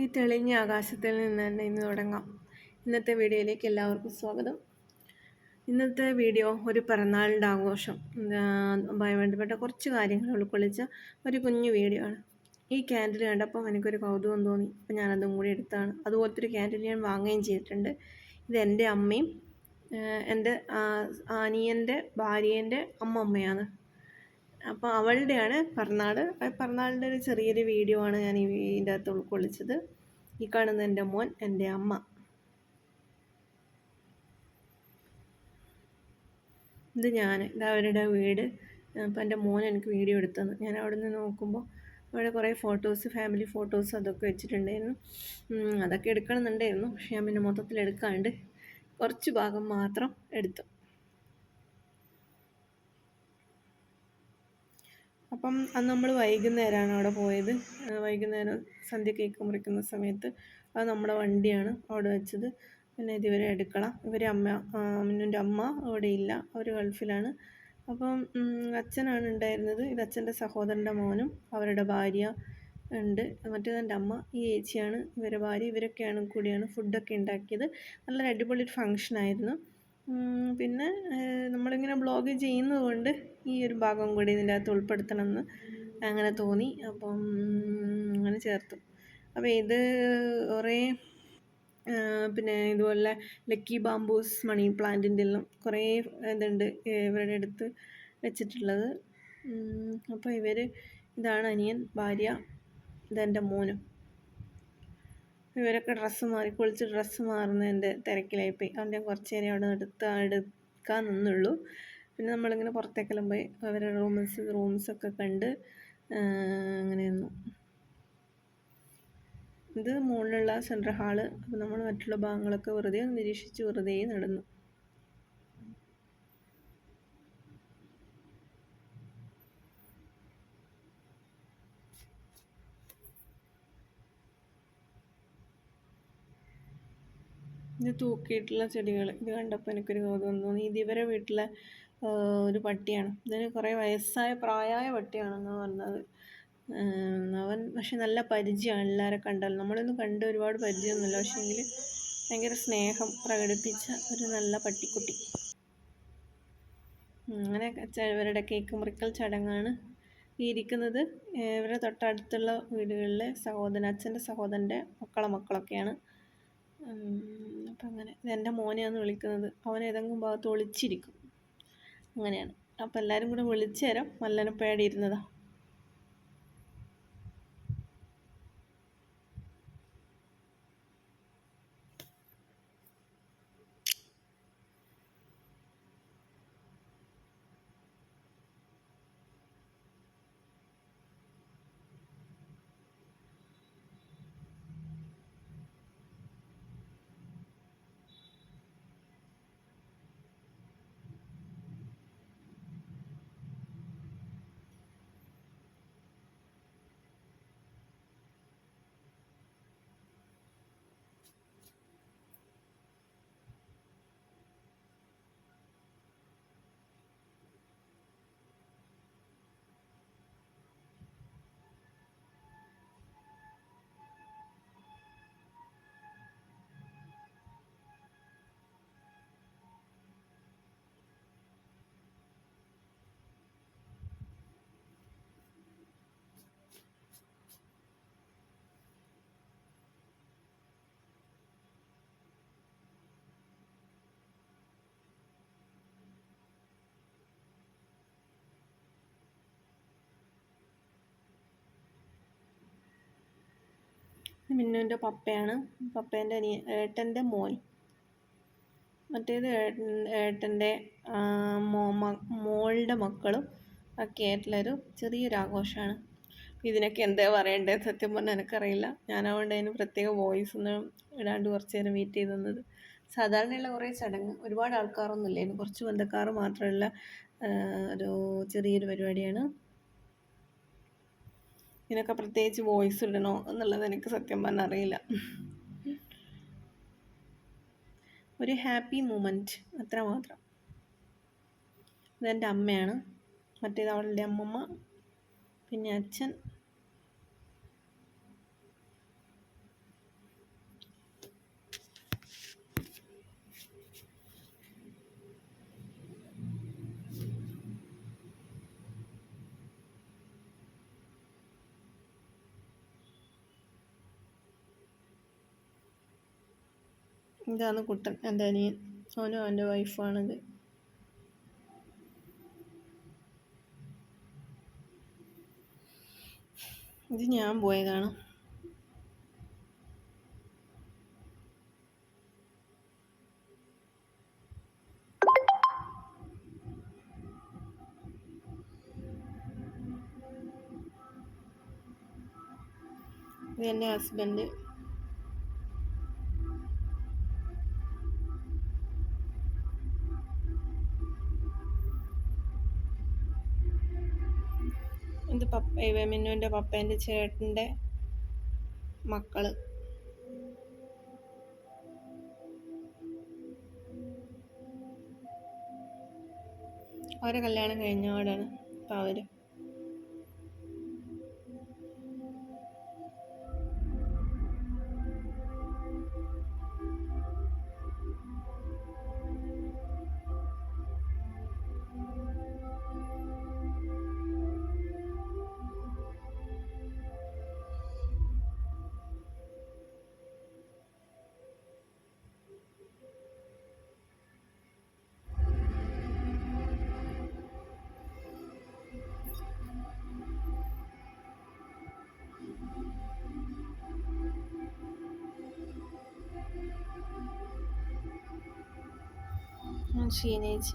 ഈ തെളിഞ്ഞ ആകാശത്തിൽ നിന്ന് തന്നെ ഇന്ന് തുടങ്ങാം. ഇന്നത്തെ വീഡിയോയിലേക്ക് എല്ലാവർക്കും സ്വാഗതം. ഇന്നത്തെ വീഡിയോ ഒരു പിറന്നാളിൻ്റെ ആഘോഷം അതുമായി ബന്ധപ്പെട്ട കുറച്ച് കാര്യങ്ങൾ ഉൾക്കൊള്ളിച്ച ഒരു കുഞ്ഞു വീഡിയോ ആണ്. ഈ ക്യാൻഡിൽ കണ്ടപ്പോൾ എനിക്കൊരു കൗതുകം തോന്നി. അപ്പോൾ ഞാനതും കൂടി എടുത്താണ്. അതുപോലത്തെ ഒരു ക്യാൻഡിൽ ഞാൻ വാങ്ങുകയും ചെയ്തിട്ടുണ്ട്. ഇത് എൻ്റെ അമ്മയും എൻ്റെ അനിയൻ്റെ ഭാര്യേൻ്റെ അമ്മയാണ്. അപ്പോൾ അവളുടെയാണ് പിറന്നാൾ. പിറന്നാളിൻ്റെ ഒരു ചെറിയൊരു വീഡിയോ ആണ് ഞാൻ ഇതിൻ്റെ അകത്ത് ഉൾക്കൊള്ളിച്ചത്. ഈ കാണുന്ന എൻ്റെ മോൻ, എൻ്റെ അമ്മ. ഇത് അവരുടെ വീട്. അപ്പോൾ എൻ്റെ മോൻ എനിക്ക് വീഡിയോ എടുത്തത്. ഞാൻ അവിടെ നിന്ന് നോക്കുമ്പോൾ അവിടെ കുറേ ഫോട്ടോസ്, ഫാമിലി ഫോട്ടോസ് അതൊക്കെ വെച്ചിട്ടുണ്ടായിരുന്നു. അതൊക്കെ എടുക്കണമെന്നുണ്ടായിരുന്നു. പക്ഷേ ഞാൻ പിന്നെ മൊത്തത്തിൽ എടുക്കാണ്ട് കുറച്ച് ഭാഗം മാത്രം എടുത്തു. അപ്പം അന്ന് നമ്മൾ വൈകുന്നേരമാണ് അവിടെ പോയത്. വൈകുന്നേരം സന്ധ്യ കേക്ക് മുറിക്കുന്ന സമയത്ത് അത് നമ്മുടെ വണ്ടിയാണ് അവിടെ വെച്ചത്. പിന്നെ ഇതുവരെ എടുക്കണം. മിന്നുൻ്റെ അമ്മ അവിടെ ഇല്ല, അവർ ഗൾഫിലാണ്. അപ്പം അച്ഛനാണ് ഉണ്ടായിരുന്നത്. ഇത് അച്ഛൻ്റെ സഹോദരൻ്റെ മോനും അവരുടെ ഭാര്യ ഉണ്ട്. മറ്റേതെൻ്റെ അമ്മ, ഈ ചേച്ചിയാണ് ഇവരുടെ ഭാര്യ. ഇവരൊക്കെയാണ് കൂടിയാണ് ഫുഡൊക്കെ ഉണ്ടാക്കിയത്. നല്ലൊരു അടിപൊളി ഫങ്ഷനായിരുന്നു. പിന്നെ നമ്മളിങ്ങനെ ബ്ലോഗ് ചെയ്യുന്നത് കൊണ്ട് ഈ ഒരു ഭാഗം കൂടി ഇതിൻ്റെ അകത്ത് ഉൾപ്പെടുത്തണമെന്ന് അങ്ങനെ തോന്നി. അപ്പം അങ്ങനെ ചേർത്തു. അപ്പോൾ ഇത് കുറേ പിന്നെ ഇതുപോലെ ലക്കി ബാംബൂസ് മണി പ്ലാന്റിൻ്റെ എല്ലാം കുറേ ഇതുണ്ട് ഇവരുടെ അടുത്ത് വെച്ചിട്ടുള്ളത്. അപ്പോൾ ഇതാണ് അനിയൻ, ഭാര്യ, ഇതെൻ്റെ മോനും. ഇവരൊക്കെ കുളിച്ച് ഡ്രസ്സ് മാറുന്നതിൻ്റെ തിരക്കിലായിപ്പോയി. അതുകൊണ്ട് ഞാൻ കുറച്ച് നേരം അവിടെ എടുക്കാൻ നിന്നുള്ളൂ. പിന്നെ നമ്മളിങ്ങനെ പുറത്തേക്കെല്ലാം പോയി അവരുടെ റൂംസൊക്കെ കണ്ട് അങ്ങനെ നിന്നു. ഇത് മുകളിലുള്ള സെൻട്രൽ ഹാള്. അപ്പോൾ നമ്മൾ മറ്റുള്ള ഭാഗങ്ങളൊക്കെ വെറുതെ നിരീക്ഷിച്ച് വെറുതെ നടന്നു. ഇത് തൂക്കിയിട്ടുള്ള ചെടികൾ ഇത് കണ്ടപ്പോൾ എനിക്കൊരു കൗതുകം തോന്നി. ഇത് ഇവരെ വീട്ടിലെ ഒരു പട്ടിയാണ്. ഇതിന് കുറേ പ്രായമായ പട്ടിയാണെന്ന് പറഞ്ഞത്. അവൻ പക്ഷെ നല്ല പരിചയമാണ് എല്ലാവരെ കണ്ടാലും. നമ്മളൊന്നും കണ്ട് ഒരുപാട് പരിചയമൊന്നുമില്ല, പക്ഷേ എങ്കിൽ ഭയങ്കര സ്നേഹം പ്രകടിപ്പിച്ച ഒരു നല്ല പട്ടിക്കുട്ടി. അങ്ങനെ ഇവരുടെ കേക്ക് മുറിക്കൽ ചടങ്ങാണ് ഈ ഇരിക്കുന്നത്. ഇവരുടെ തൊട്ടടുത്തുള്ള വീടുകളിലെ അച്ഛൻ്റെ സഹോദരൻ്റെ മക്കളൊക്കെയാണ്. അപ്പം അങ്ങനെ ഇതെൻ്റെ മോനെയാണ് വിളിക്കുന്നത്. അവൻ ഏതെങ്കിലും ഭാഗത്ത് ഒളിച്ചിരിക്കും, അങ്ങനെയാണ്. അപ്പം എല്ലാവരും കൂടെ വിളിച്ചു തരാം മല്ലനപ്പേടി ഇരുന്നതാണ്. മിന്നുവിൻ്റെ പപ്പയാണ്, പപ്പേൻ്റെ ഏട്ടൻ്റെ മോൻ. മറ്റേത് ഏട്ടൻ്റെ മോളുടെ മക്കളും ഒക്കെ ആയിട്ടുള്ളൊരു ചെറിയൊരു ആഘോഷമാണ്. ഇതിനൊക്കെ എന്താ പറയേണ്ടത് സത്യം പറഞ്ഞാൽ എനിക്കറിയില്ല. ഞാനതുകൊണ്ട് അതിന് പ്രത്യേക വോയിസ് ഒന്നും ഇടാണ്ട് കുറച്ച് നേരം വെയിറ്റ് ചെയ്ത് തന്നത്. സാധാരണയുള്ള കുറേ ചടങ്ങ്, ഒരുപാട് ആൾക്കാരൊന്നും ഇല്ലായിരുന്നു, കുറച്ച് ബന്ധക്കാർ മാത്രമുള്ള ഒരു ചെറിയൊരു പരിപാടിയാണ്. ഇതിനൊക്കെ പ്രത്യേകിച്ച് വോയിസ് ഇടണോ എന്നുള്ളത് എനിക്ക് സത്യം പറഞ്ഞാൽ അറിയില്ല. ഒരു ഹാപ്പി മൂമെൻറ്റ് അത്ര മാത്രം. ഇതെൻ്റെ അമ്മയാണ്, മറ്റേത് അവളുടെ അമ്മമ്മ, പിന്നെ അച്ഛൻ, ഇതാണ് കുട്ടൻ, എൻ്റെ അനിയൻ. അവനും അവൻ്റെ വൈഫാണിത്. ഇത് ഞാൻ പോയതാണ്. ഇത് എൻ്റെ ഹസ്ബൻഡ്. ഇത് മിന്നുവിൻ്റെ പപ്പേൻ്റെ ചേട്ടൻ്റെ മക്കള്. അവരെ കല്യാണം കഴിഞ്ഞപാടാണ് ഇപ്പം അവർ. ഷീനേജ്